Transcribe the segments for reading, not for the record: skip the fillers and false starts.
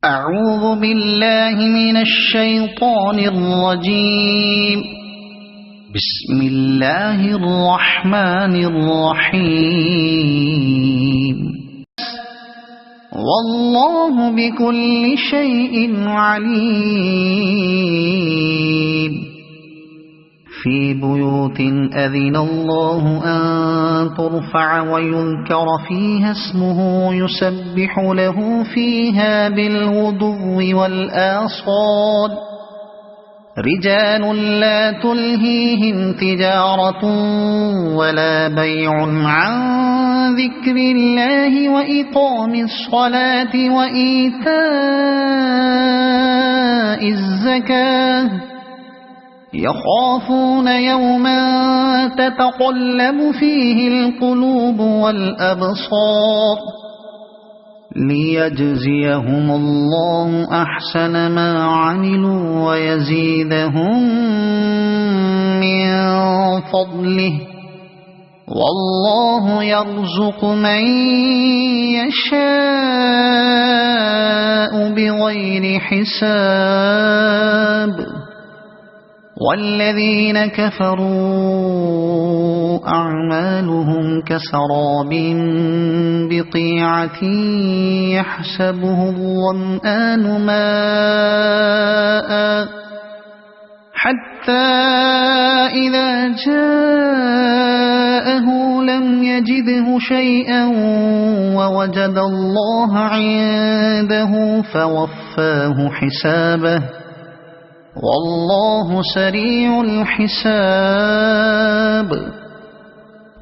أعوذ بالله من الشيطان الرجيم. بسم الله الرحمن الرحيم. والله بكل شيء عليم. في بيوت أذن الله أن ترفع ويذكر فيها اسمه يسبح له فيها بالغدو والآصال رجال لا تلهيهم تجارة ولا بيع عن ذكر الله وإقام الصلاة وإيتاء الزكاة يخافون يوما تتقلب فيه القلوب والأبصار ليجزيهم الله أحسن ما عملوا ويزيدهم من فضله والله يرزق من يشاء بغير حساب. والذين كفروا أعمالهم كسراب بقيعة يحسبه الظمآن ماء حتى إذا جاءه لم يجده شيئا ووجد الله عنده فوفاه حسابه والله سريع الحساب.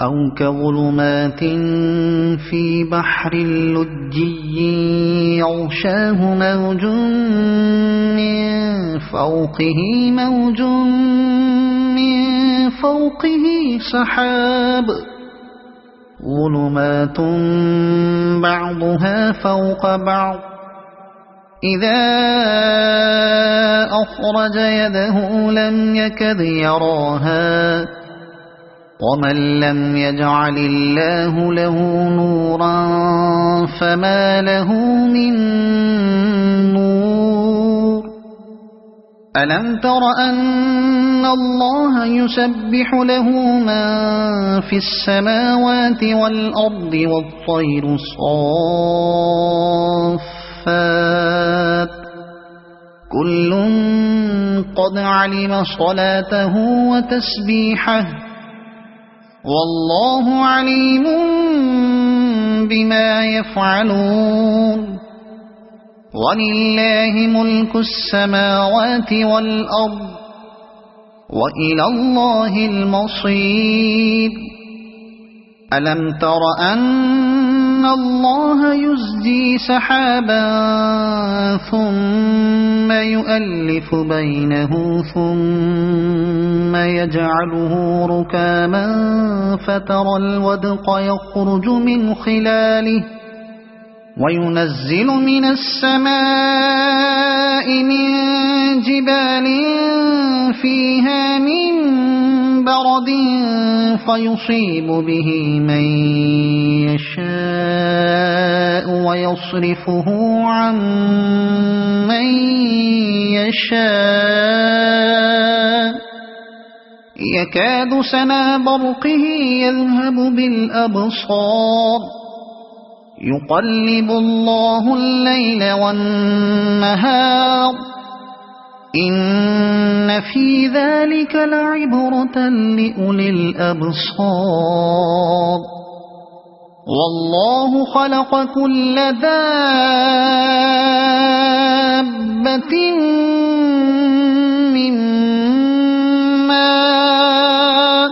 أو كظلمات في بحر لجي يغشاه موج من فوقه موج من فوقه سحاب ظلمات بعضها فوق بعض إذا أخرج يده لم يكد يراها ومن لم يجعل الله له نورا فما له من نور. ألم تر أن الله يسبح له من في السماوات والأرض والطير صافات كل قد علم صلاته وتسبيحه والله عليم بما يفعلون. ولله ملك السماوات والأرض وإلى الله المصير. ألم تر أن الله يزجي سحابا ثم يؤلف بينه ثم يجعله ركاما فترى الودق يخرج من خلاله وينزل من السماء من جبال فيها من برد فيصيب به من يشاء ويصرفه عن من يشاء يكاد سنا برقه يذهب بالأبصار يقلب الله الليل والنهار إن في ذلك لعبرة لأولي الأبصار. والله خلق كل دابة من ماء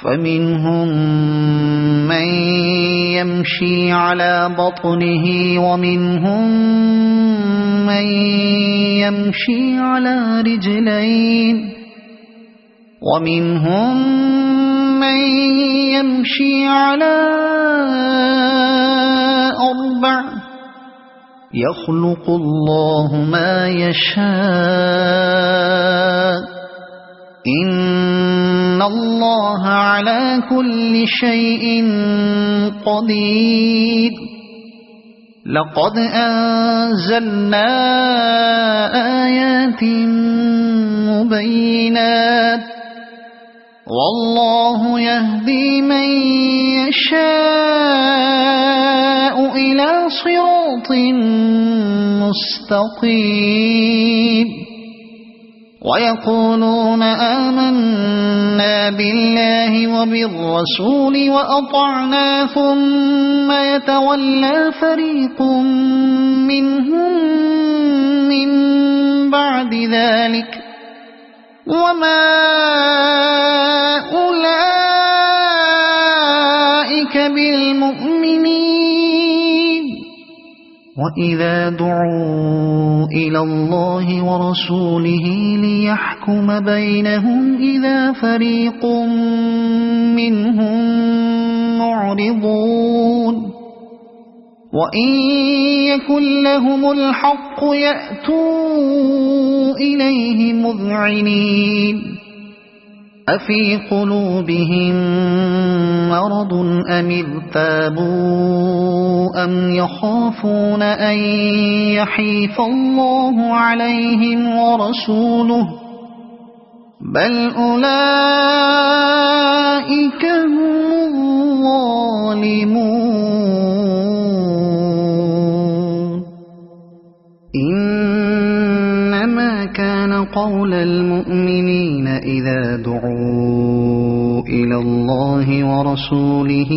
فمنهم من يمشي على بطنه ومنهم من يمشي على رجلين ومنهم من يمشي على أربع يخلق الله ما يشاء إن الله على كل شيء قدير. لقد أنزلنا آيات مبينات والله يهدي من يشاء إلى صراط مستقيم ويقولون آمنا بالله وبالرسول وأطعنا ثم يتولى فريق منهم من بعد ذلك وما أولئك بالمؤمنين وإذا دعوا إلى الله ورسوله ليحكم بينهم إذا فريق منهم معرضون وإن يكن لهم الحق يأتوا إليه مذعنين أفي قلوبهم مرض أم ارتابوا أم يخافون أن يحيف الله عليهم ورسوله بل أولئك هم الظالمون إنما كان قول المؤمنين إذا دعوا إلى الله ورسوله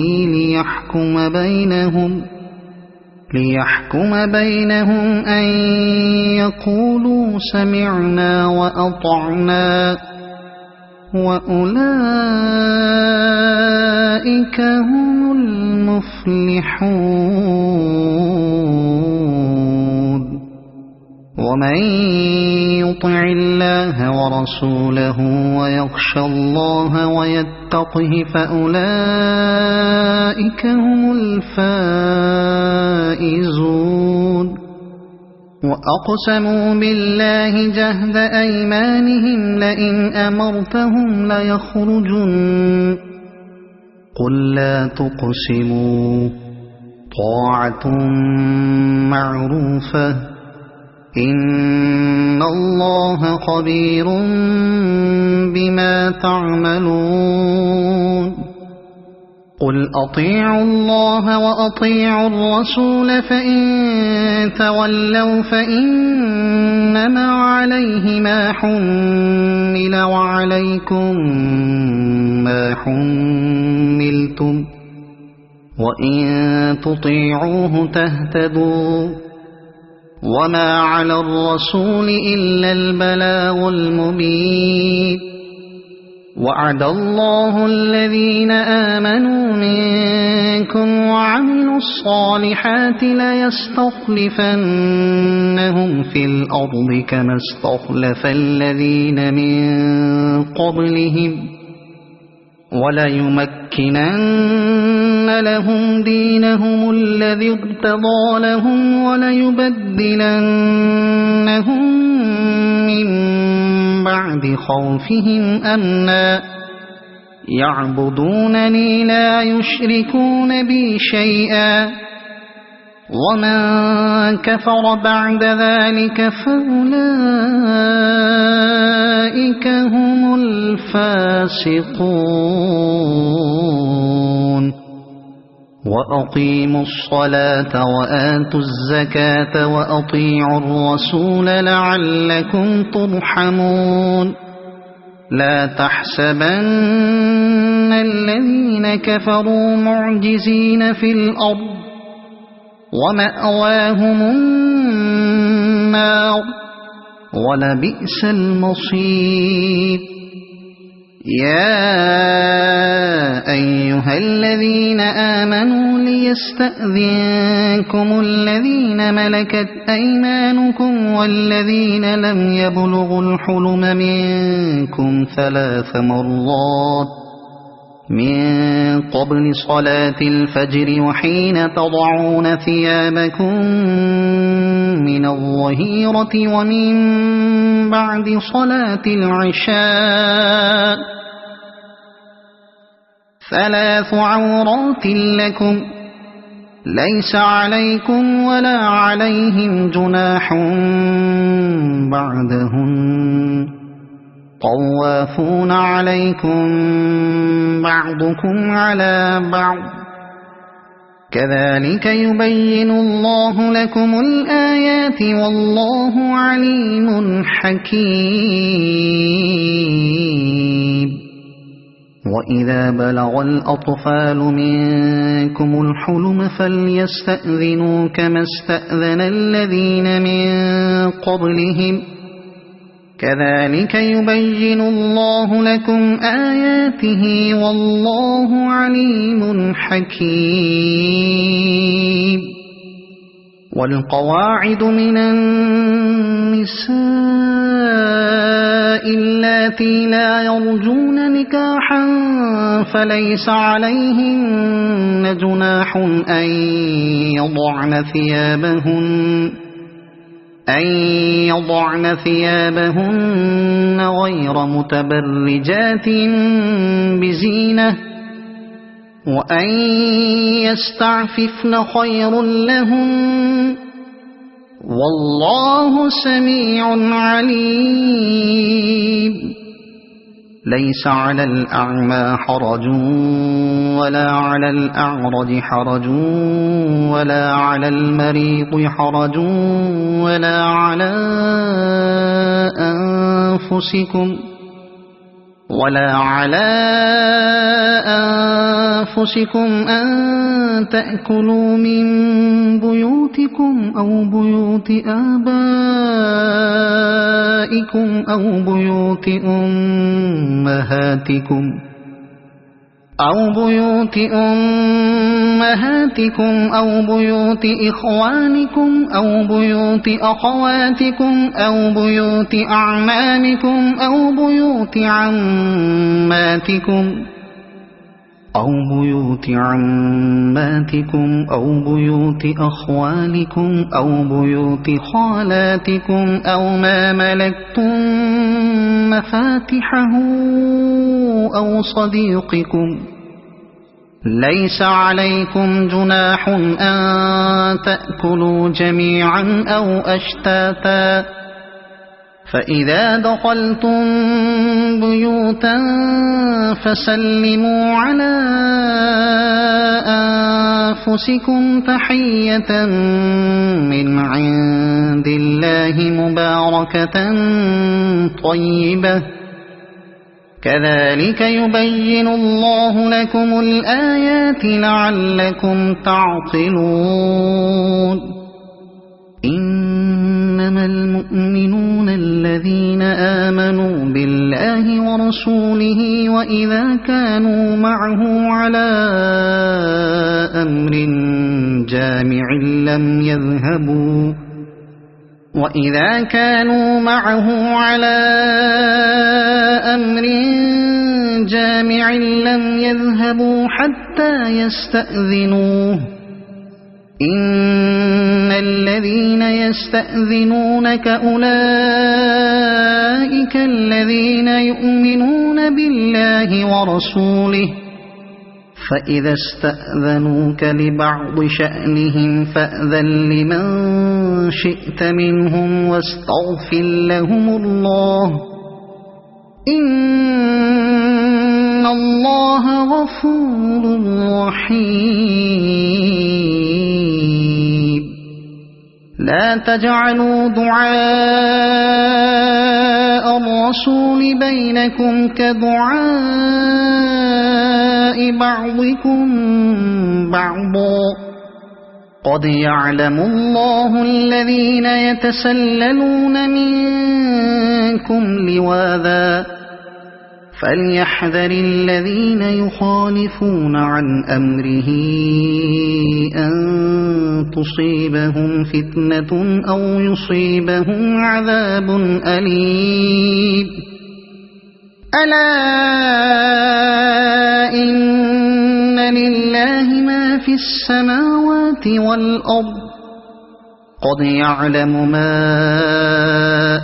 ليحكم بينهم أن يقولوا سمعنا وأطعنا وأولئك هم المفلحون ومن يطع الله ورسوله ويخشى الله ويتقه فأولئك هم الفائزون وأقسموا بالله جهد أيمانهم لئن أمرتهم ليخرجن قل لا تقسموا طاعة معروفة إن الله خبير بما تعملون قل أطيعوا الله وأطيعوا الرسول فإن تولوا فإنما عليه ما حمل وعليكم ما حملتم وإن تطيعوه تهتدوا وما على الرسول إلا البلاغ المبين وعد الله الذين آمنوا منكم وعملوا الصالحات ليستخلفنهم في الأرض كما استخلف الذين من قبلهم وليمكنن لهم دينهم الذي ارتضى لهم وليبدلنهم من بعد خوفهم أمنا يعبدونني لا يشركون بي شيئا ومن كفر بعد ذلك فأولئك هم الفاسقون وأقيموا الصلاة وآتوا الزكاة وأطيعوا الرسول لعلكم ترحمون لا تحسبن الذين كفروا معجزين في الأرض ومأواهم النار ولبئس المصير يا أيها الذين آمنوا ليستأذنكم الذين ملكت أيمانكم والذين لم يبلغوا الحلم منكم 3 مرات من قبل صلاة الفجر وحين تضعون ثيابكم من الظهيرة ومن بعد صلاة العشاء 3 عورات لكم ليس عليكم ولا عليهم جناح بعدهن طوافون عليكم بعضكم على بعض كذلك يبين الله لكم الآيات والله عليم حكيم وإذا بلغ الأطفال منكم الحلم فليستأذنوا كما استأذن الذين من قبلهم كذلك يبين الله لكم آياته والله عليم حكيم والقواعد من النساء اللاتي لا يرجون نكاحا فليس عليهن جناح أن يضعن ثيابهن غير متبرجات بزينة وأن يستعففن خير لهن والله سميع عليم ليس على الأعمى حرج ولا على الأعرج حرج ولا على المريض حرج ولا على أنفسكم أن تأكلوا من بيوتكم أو بيوت آبائكم أو بيوت أمهاتكم أو بيوت إخوانكم أو بيوت أخواتكم أو بيوت أعمامكم أو بيوت عماتكم أو بيوت أخوالكم أو بيوت خالاتكم أو ما ملكتم مفاتحه أو صديقكم ليس عليكم جناح أن تأكلوا جميعا أو أشتاتا فإذا دخلتم بيوتا فسلموا على أنفسكم تحية من عند الله مباركة طيبة كذلك يبين الله لكم الآيات لعلكم تعقلون إنما المؤمنون الذين آمنوا بالله ورسوله وإذا كانوا معه على أمر جامع لم يذهبوا حتى يستأذنوه إن الذين يستأذنونك أولئك الذين يؤمنون بالله ورسوله فإذا استأذنوك لبعض شأنهم فأذن لمن شئت منهم واستغفر لهم الله إن الله غفور رحيم لا تجعلوا دعاء الرسول بينكم كدعاء بعضكم بعضا قد يعلم الله الذين يتسللون منكم لواذا فليحذر الذين يخالفون عن أمره أن تصيبهم فتنة أو يصيبهم عذاب أليم ألا إن لله ما في السماوات والأرض قد يعلم ما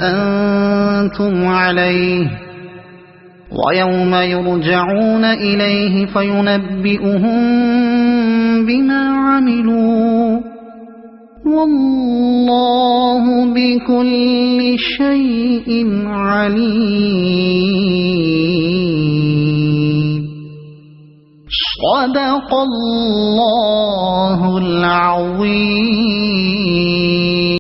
أنتم عليه ويوم يرجعون إليه فينبئهم بما عملوا والله بكل شيء عليم. صدق الله